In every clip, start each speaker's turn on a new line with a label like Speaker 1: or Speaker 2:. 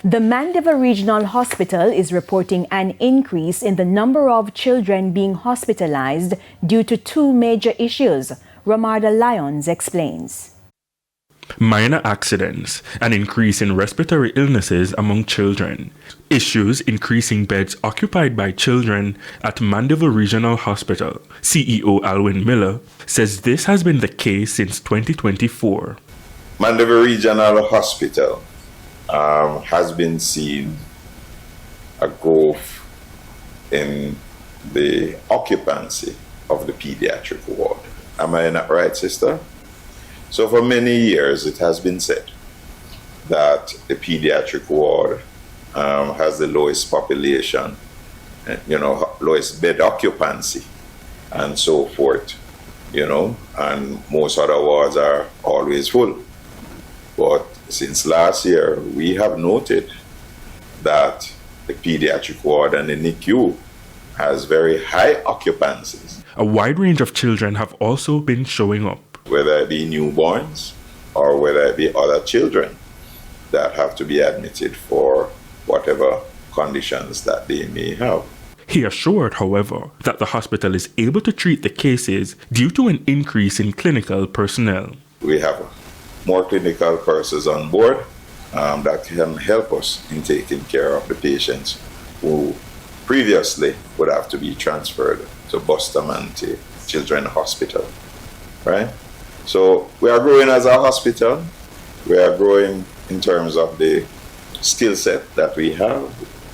Speaker 1: The Mandeville Regional Hospital is reporting an increase in the number of children being hospitalized due to two major issues. Romarda Lyons explains.
Speaker 2: Minor accidents, an increase in respiratory illnesses among children, issues increasing beds occupied by children at Mandeville Regional Hospital. CEO Alwyn Miller says this has been the case since 2024.
Speaker 3: Mandeville Regional Hospital has been seeing a growth in the occupancy of the pediatric ward. Am I not right, sister? So for many years it has been said that the pediatric ward has the lowest population, lowest bed occupancy and so forth, and most other wards are always full. But since last year, we have noted that the pediatric ward and the NICU has very high occupancies.
Speaker 2: A wide range of children have also been showing up.
Speaker 3: Whether it be newborns or whether it be other children that have to be admitted for whatever conditions that they may have.
Speaker 2: He assured, however, that the hospital is able to treat the cases due to an increase in clinical personnel.
Speaker 3: We have more clinical persons on board that can help us in taking care of the patients who previously would have to be transferred to Bustamante Children's Hospital, right? So we are growing as a hospital. We are growing in terms of the skill set that we have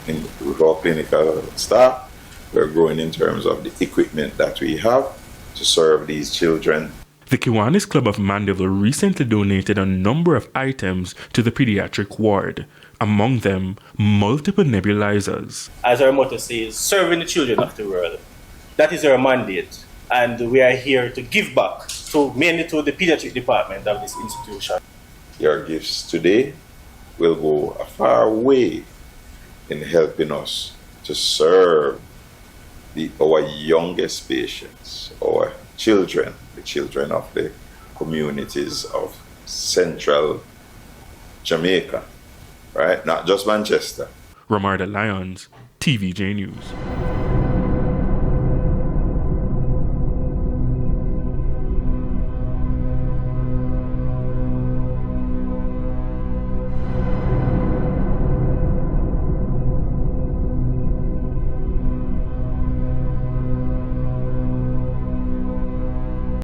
Speaker 3: with our clinical staff. We're growing in terms of the equipment that we have to serve these children.
Speaker 2: The Kiwanis Club of Mandeville recently donated a number of items to the pediatric ward, among them multiple nebulizers.
Speaker 4: As our motto says, serving the children of the world. That is our mandate, and we are here to give back, mainly to the pediatric department of this institution.
Speaker 3: Your gifts today will go a far way in helping us to serve our youngest patients, our children, the children of the communities of central Jamaica, right? Not just Manchester.
Speaker 2: Romarda Lyons, TVJ News.